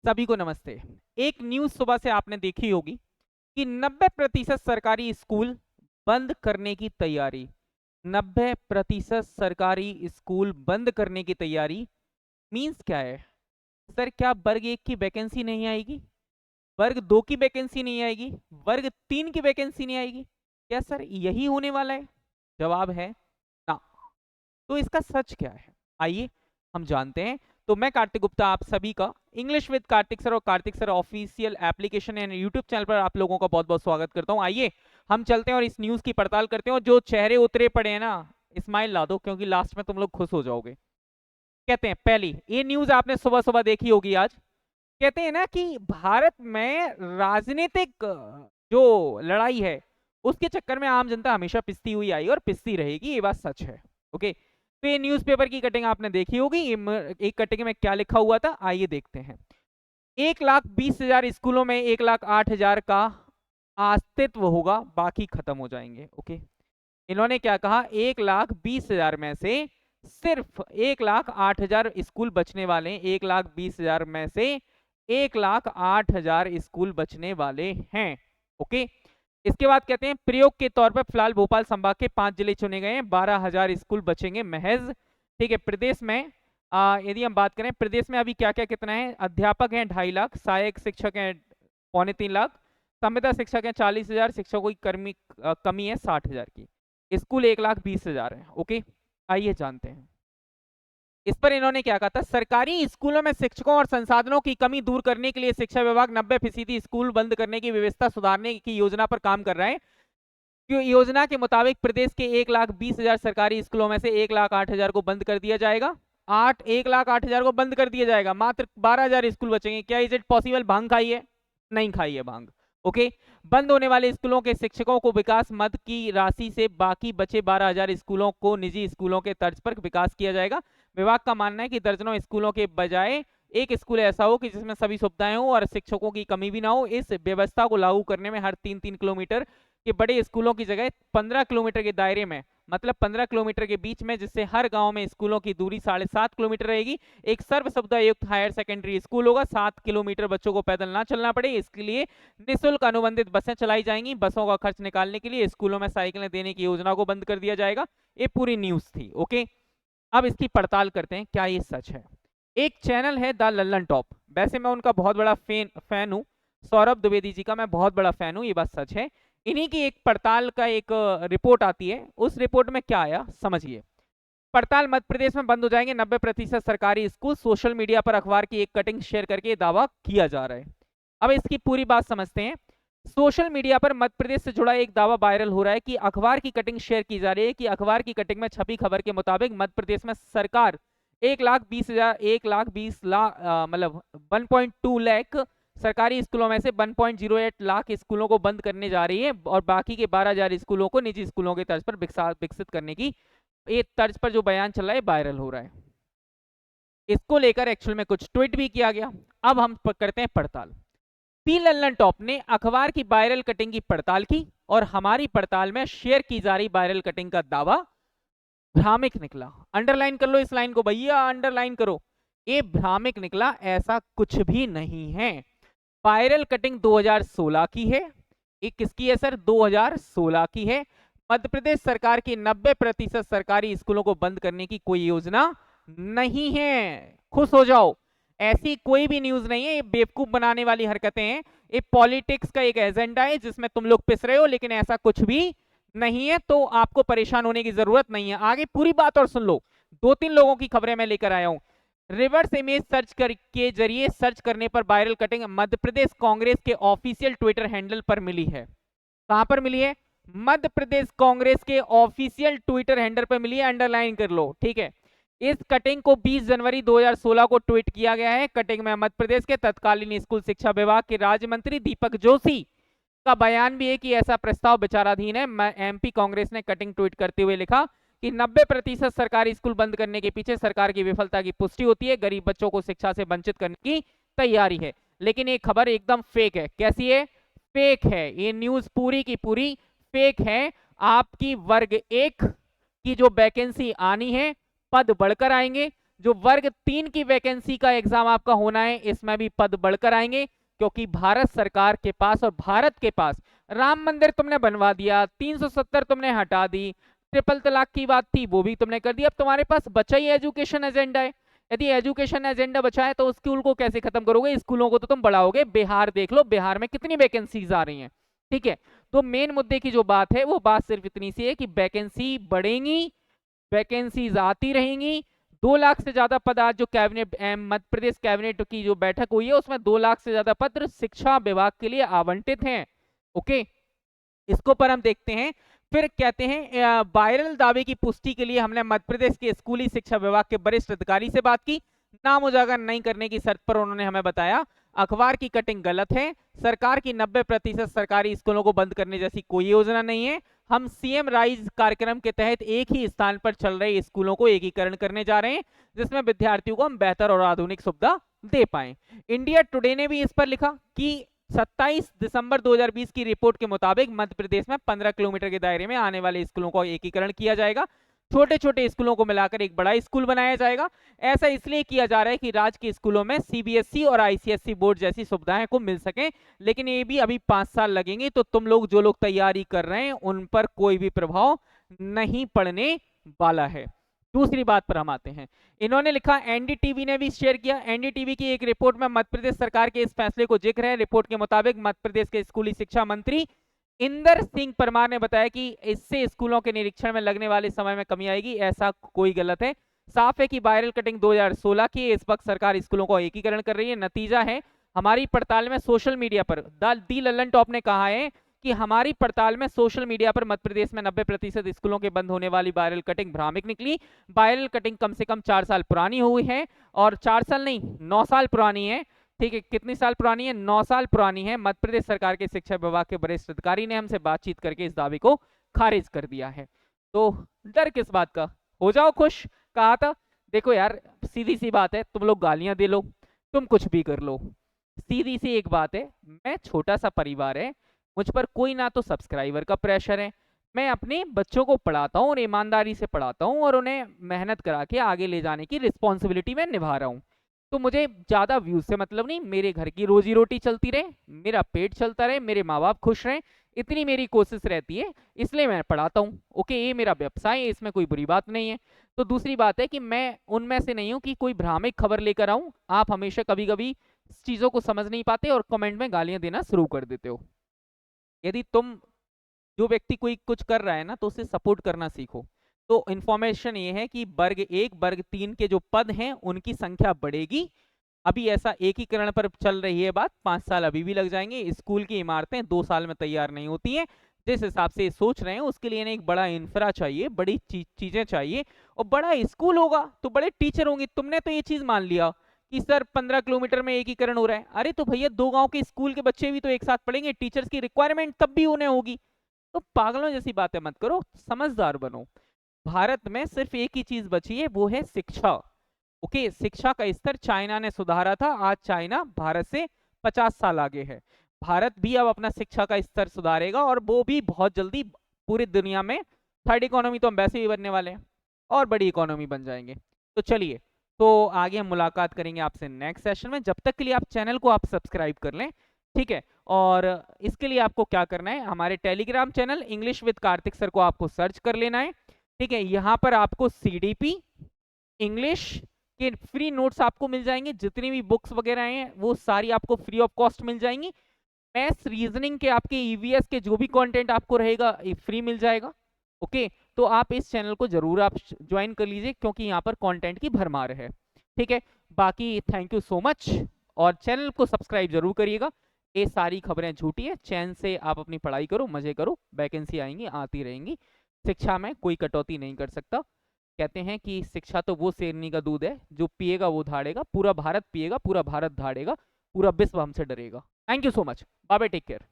सभी को नमस्ते। एक न्यूज सुबह से आपने देखी होगी कि 90% सरकारी स्कूल बंद करने की तैयारी। 90% सरकारी स्कूल बंद करने की तैयारी मींस क्या है? सर, क्या वर्ग 1 की वैकेंसी नहीं आएगी? वर्ग 2 की वैकेंसी नहीं आएगी? वर्ग 3 की वैकेंसी नहीं आएगी? क्या सर यही होने वाला है? जवाब है ना। तो इसका सच क्या है, आइए हम जानते हैं। तो मैं कार्तिक गुप्ता आप सभी का इंग्लिश विद कार्तिक सर और Kartik sir official application and YouTube channel पर आप लोगों का बहुत बहुत स्वागत करता हूं। आइए हम चलते हैं और इस न्यूज की पड़ताल करते हैं। और जो चेहरे उतरे पड़े हैं ना, स्माइल ला दो क्योंकि लास्ट में तुम लोग खुश हो जाओगे। कहते हैं, पहली ये न्यूज आपने सुबह सुबह देखी होगी आज। कहते हैं ना कि भारत में राजनीतिक जो लड़ाई है उसके चक्कर में आम जनता हमेशा पिसती हुई आई और पिसती रहेगी, ये बात सच है। ओके, तो ये न्यूज़पेपर की कटिंग आपने देखी होगी। एक कटिंग में क्या लिखा हुआ था, आइए देखते हैं। 1,20,000 स्कूलों में 1,08,000 का अस्तित्व होगा, बाकी खत्म हो जाएंगे। ओके, इन्होंने क्या कहा, 1,20,000 में से सिर्फ 1,08,000 स्कूल बचने वाले। 1,20,000 में से 1,08,000 स्कूल बचने वाले हैं। ओके, इसके बाद कहते हैं प्रयोग के तौर पर फिलहाल भोपाल संभाग के 5 जिले चुने गए हैं। 12,000 स्कूल बचेंगे महज। ठीक है, प्रदेश में यदि हम बात करें, प्रदेश में अभी क्या क्या कितना है, अध्यापक हैं 2.5 लाख, सहायक शिक्षक हैं 3.25 लाख, संविदा शिक्षक हैं 40,000, शिक्षकों की कमी है 60,000 की। स्कूल 1,20,000 है। ओके, आइए जानते हैं इस पर इन्होंने क्या कहा था। सरकारी स्कूलों में शिक्षकों और संसाधनों की कमी दूर करने के लिए शिक्षा विभाग 90% स्कूल बंद करने की व्यवस्था सुधारने की योजना पर काम कर रहा है। योजना के मुताबिक प्रदेश के 1,20,000 सरकारी स्कूलों में से 1,08,000 को बंद कर दिया जाएगा। 1,08,000 को बंद कर दिया जाएगा, मात्र 12,000 स्कूल बचेंगे। क्या इज इट पॉसिबल? भांग खाई है? नहीं खाई है भांग। ओके, बंद होने वाले स्कूलों के शिक्षकों को विकास मद की राशि से बाकी बचे 12,000 स्कूलों को निजी स्कूलों के तर्ज पर विकास किया जाएगा। विभाग का मानना है कि दर्जनों स्कूलों के बजाय एक स्कूल ऐसा हो कि जिसमें सभी सुविधाएं हो और शिक्षकों की कमी भी ना हो। इस व्यवस्था को लागू करने में हर 3-3 किलोमीटर के बड़े स्कूलों की जगह 15 किलोमीटर के दायरे में, मतलब 15 किलोमीटर के बीच में, जिससे हर गांव में स्कूलों की दूरी 7.5 किलोमीटर रहेगी। एक सर्व सुविधा युक्त हायर सेकेंडरी स्कूल होगा। 7 किलोमीटर बच्चों को पैदल ना चलना पड़े, इसके लिए निःशुल्क अनुबंधित बसें चलाई जाएंगी। बसों का खर्च निकालने के लिए स्कूलों में साइकिलें देने की योजना को बंद कर दिया जाएगा। ये पूरी न्यूज थी। ओके, अब इसकी पड़ताल करते हैं, क्या ये सच है। एक चैनल है द लल्लन टॉप, वैसे मैं उनका बहुत बड़ा फैन हूँ, सौरभ द्विवेदी जी का मैं बहुत बड़ा फैन हूँ, ये बात सच है। इन्हीं की एक पड़ताल का एक रिपोर्ट आती है। उस रिपोर्ट में क्या आया समझिए। पड़ताल, मध्य प्रदेश में बंद हो जाएंगे 90% सरकारी स्कूल। सोशल मीडिया पर अखबार की एक कटिंग शेयर करके दावा किया जा रहा है। अब इसकी पूरी बात समझते हैं। सोशल मीडिया पर मध्य प्रदेश से जुड़ा एक दावा वायरल हो रहा है कि अखबार की कटिंग शेयर की जा रही है कि अखबार की कटिंग में छपी खबर के मुताबिक मध्य प्रदेश में सरकार 1,20,000 मतलब 1.2 लाख सरकारी स्कूलों में से 1.08 लाख स्कूलों को बंद करने जा रही है और बाकी के 12,000 स्कूलों को निजी स्कूलों के तर्ज पर विकसित करने की, ये तर्ज पर जो बयान चल रहा है वायरल हो रहा है। इसको लेकर एक्चुअल में कुछ ट्वीट भी किया गया। अब हम करते हैं पड़ताल। पी लल्लन टॉप ने अखबार की वायरल कटिंग की पड़ताल की और हमारी पड़ताल में शेयर की जा रही वायरल कटिंग का दावा भ्रामिक निकला। अंडरलाइन कर लो इस लाइन को भैया, अंडरलाइन करो। ये भ्रामिक निकला, ऐसा कुछ भी नहीं है। वायरल कटिंग 2016 की है। ये किसकी है सर? 2016 की है। मध्य प्रदेश सरकार की 90% सरकारी स्कूलों को बंद करने की कोई योजना नहीं है। खुश हो जाओ, ऐसी कोई भी न्यूज नहीं है। ये बेवकूफ बनाने वाली हरकतें हैं। ये पॉलिटिक्स का एक एजेंडा है जिसमें तुम लोग पिस रहे हो, लेकिन ऐसा कुछ भी नहीं है। तो आपको परेशान होने की जरूरत नहीं है। आगे पूरी बात और सुन लो। 2-3 लोगों की खबरें मैं लेकर आया हूं। रिवर्स इमेज सर्च के जरिए सर्च करने पर वायरल कटिंग मध्य प्रदेश कांग्रेस के ऑफिशियल ट्विटर हैंडल पर मिली है। कहां पर मिली है? मध्य प्रदेश कांग्रेस के ऑफिशियल ट्विटर हैंडल पर मिली है। अंडरलाइन कर लो, ठीक है। इस कटिंग को 20 जनवरी 2016 को ट्वीट किया गया है। कटिंग में मध्य प्रदेश के तत्कालीन स्कूल शिक्षा विभाग के राज्य मंत्री दीपक जोशी का बयान भी है कि ऐसा प्रस्ताव विचाराधीन है। एमपी कांग्रेस ने कटिंग ट्वीट करते हुए लिखा कि 90% सरकारी स्कूल बंद करने के पीछे सरकार की विफलता की पुष्टि होती है। गरीब बच्चों को शिक्षा से वंचित करने की तैयारी है। लेकिन ये खबर एकदम फेक है। कैसी है? फेक है। ये न्यूज पूरी की पूरी फेक है। आपकी वर्ग 1 की जो वैकेंसी आनी है, पद बढ़कर आएंगे, जो वर्ग 3 की वैकेंसी का एग्जाम आपका होना है, इसमें भी पद बढ़कर आएंगे, क्योंकि भारत सरकार के पास और भारत के पास राम मंदिर तुमने बनवा दिया, 370 तुमने हटा दी, ट्रिपल तलाक की बात थी वो भी तुमने कर दी, अब तुम्हारे पास बचा ही एजुकेशन एजेंडा है। यदि एजुकेशन एजेंडा बचा है तो स्कूल को कैसे खत्म करोगे? स्कूलों को तो तुम बढ़ाओगे। बिहार देख लो, बिहार में कितनी वैकेंसीज आ रही हैं। ठीक है, तो मेन मुद्दे की जो बात है वो बात सिर्फ इतनी सी है कि वैकेंसी बढ़ेंगी, वैकेंसीज आती रहेंगी। 2 लाख से ज्यादा पद आज जो कैबिनेट मध्य प्रदेश कैबिनेट की जो बैठक हुई है उसमें 2 लाख से ज्यादा पद शिक्षा विभाग के लिए आवंटित हैं। ओके, इसको पर हम देखते हैं। फिर कहते हैं वायरल दावे की पुष्टि के लिए हमने मध्य प्रदेश के स्कूली शिक्षा विभाग के वरिष्ठ अधिकारी से बात की। नाम उजागर नहीं करने की शर्त पर उन्होंने हमें बताया अखबार की कटिंग गलत है, सरकार की 90% सरकारी स्कूलों को बंद करने जैसी कोई योजना नहीं है। हम सीएम राइज कार्यक्रम के तहत एक ही स्थान पर चल रहे स्कूलों को एकीकरण करने जा रहे हैं, जिसमें विद्यार्थियों को हम बेहतर और आधुनिक सुविधा दे पाए। इंडिया टुडे ने भी इस पर लिखा कि 27 दिसंबर 2020 की रिपोर्ट के मुताबिक मध्य प्रदेश में 15 किलोमीटर के दायरे में आने वाले स्कूलों का एकीकरण किया जाएगा। छोटे छोटे स्कूलों को मिलाकर एक बड़ा स्कूल बनाया जाएगा। ऐसा इसलिए किया जा रहा है कि राज्य के स्कूलों में सीबीएसई और आईसीएसई बोर्ड जैसी सुविधाएं को मिल सके, लेकिन ये भी अभी 5 साल लगेंगे। तो तुम लोग जो लोग तैयारी कर रहे हैं उन पर कोई भी प्रभाव नहीं पड़ने वाला है। दूसरी बात पर हम आते हैं। इन्होंने लिखा, एनडीटीवी ने भी शेयर किया। एनडीटीवी की एक रिपोर्ट में मध्य प्रदेश सरकार के इस फैसले को जिक्र है। रिपोर्ट के मुताबिक मध्य प्रदेश के स्कूली शिक्षा मंत्री इंदर सिंह परमार ने बताया कि इससे स्कूलों के निरीक्षण में लगने वाले समय में कमी आएगी। ऐसा कोई गलत है। साफ है कि वायरल कटिंग 2016 की इस वक्त सरकार स्कूलों का एकीकरण कर रही है। नतीजा है हमारी पड़ताल में सोशल मीडिया पर दी लल्लन टॉप ने कहा है कि हमारी पड़ताल में सोशल मीडिया पर मध्य प्रदेश में 90% स्कूलों के बंद होने वाली वायरल कटिंग भ्रामक निकली। वायरल कटिंग कम से कम 4 साल पुरानी हुई है, और 4 साल नहीं 9 साल पुरानी है। ठीक है, कितनी साल पुरानी है? 9 साल पुरानी है। मध्य प्रदेश सरकार के शिक्षा विभाग के वरिष्ठ अधिकारी ने हमसे बातचीत करके इस दावे को खारिज कर दिया है। तो डर किस बात का, हो जाओ खुश। कहा था, देखो यार सीधी सी बात है, तुम लोग गालियां दे लो, तुम कुछ भी कर लो, सीधी सी एक बात है, मैं छोटा सा परिवार है, मुझ पर कोई ना तो सब्सक्राइबर का प्रेशर है, मैं अपने बच्चों को पढ़ाता हूँ और ईमानदारी से पढ़ाता हूँ और उन्हें मेहनत करा के आगे ले जाने की रिस्पॉन्सिबिलिटी मैं निभा रहा हूँ। तो मुझे ज़्यादा व्यूज से मतलब नहीं, मेरे घर की रोजी रोटी चलती रहे, मेरा पेट चलता रहे, मेरे माँ बाप खुश रहें, इतनी मेरी कोशिश रहती है, इसलिए मैं पढ़ाता हूँ। ओके, ये मेरा व्यवसाय है, इसमें कोई बुरी बात नहीं है। तो दूसरी बात है कि मैं उनमें से नहीं हूँ कि कोई भ्रामक खबर लेकर आऊँ। आप हमेशा कभी कभी चीज़ों को समझ नहीं पाते और कमेंट में गालियाँ देना शुरू कर देते हो। यदि तुम जो व्यक्ति कोई कुछ कर रहा है ना तो उसे सपोर्ट करना सीखो। तो इन्फॉर्मेशन ये है कि वर्ग 1 वर्ग 3 के जो पद हैं उनकी संख्या बढ़ेगी। अभी ऐसा एकीकरण पर चल रही है बात, 5 साल अभी भी लग जाएंगे। स्कूल की इमारतें 2 साल में तैयार नहीं होती हैं। जिस हिसाब से सोच रहे हैं उसके लिए एक बड़ा इंफ्रा चाहिए, बड़ी चीजें चाहिए, और बड़ा स्कूल होगा तो बड़े टीचर होंगे। तुमने तो ये चीज मान लिया कि सर 15 किलोमीटर में एकीकरण हो रहा है। अरे तो भैया 2 गांव के स्कूल के बच्चे भी तो एक साथ पढ़ेंगे, टीचर्स की रिक्वायरमेंट तब भी उन्हें होगी। तो पागलों जैसी बातें मत करो, समझदार बनो। भारत में सिर्फ एक ही चीज बची है, वो है शिक्षा। ओके, शिक्षा का स्तर चाइना ने सुधारा था, आज चाइना भारत से 50 साल आगे है। भारत भी अब अपना शिक्षा का स्तर सुधारेगा और वो भी बहुत जल्दी पूरी दुनिया में थर्ड इकोनॉमी तो हम वैसे भी बनने वाले हैं और बड़ी इकोनॉमी बन जाएंगे। तो चलिए, तो आगे हम मुलाकात करेंगे आपसे नेक्स्ट सेशन में। जब तक के लिए आप चैनल को आप सब्सक्राइब कर लें, ठीक है। और इसके लिए आपको क्या करना है, हमारे Telegram channel English with Kartik sir को आपको सर्च कर लेना है। ठीक है, यहाँ पर आपको सीडीपी इंग्लिश के फ्री नोट्स आपको मिल जाएंगे। जितनी भी बुक्स वगैरह हैं वो सारी आपको फ्री ऑफ कॉस्ट मिल जाएंगी। मैथ्स रीजनिंग के आपके ईवीएस के जो भी कंटेंट आपको रहेगा फ्री मिल जाएगा। ओके, तो आप इस चैनल को जरूर आप ज्वाइन कर लीजिए क्योंकि यहाँ पर कंटेंट की भरमार है। ठीक है, बाकी थैंक यू सो मच, और चैनल को सब्सक्राइब जरूर करिएगा। ये सारी खबरें झूठी है, चैन से आप अपनी पढ़ाई करो, मजे करो, वैकेंसी आएंगी, आती रहेंगी। शिक्षा में कोई कटौती नहीं कर सकता। कहते हैं कि शिक्षा तो वो शेरनी का दूध है, जो पिएगा वो धाड़ेगा। पूरा भारत पिएगा, पूरा भारत धाड़ेगा, पूरा विश्व हमसे डरेगा। Thank you so much, bye bye, take care.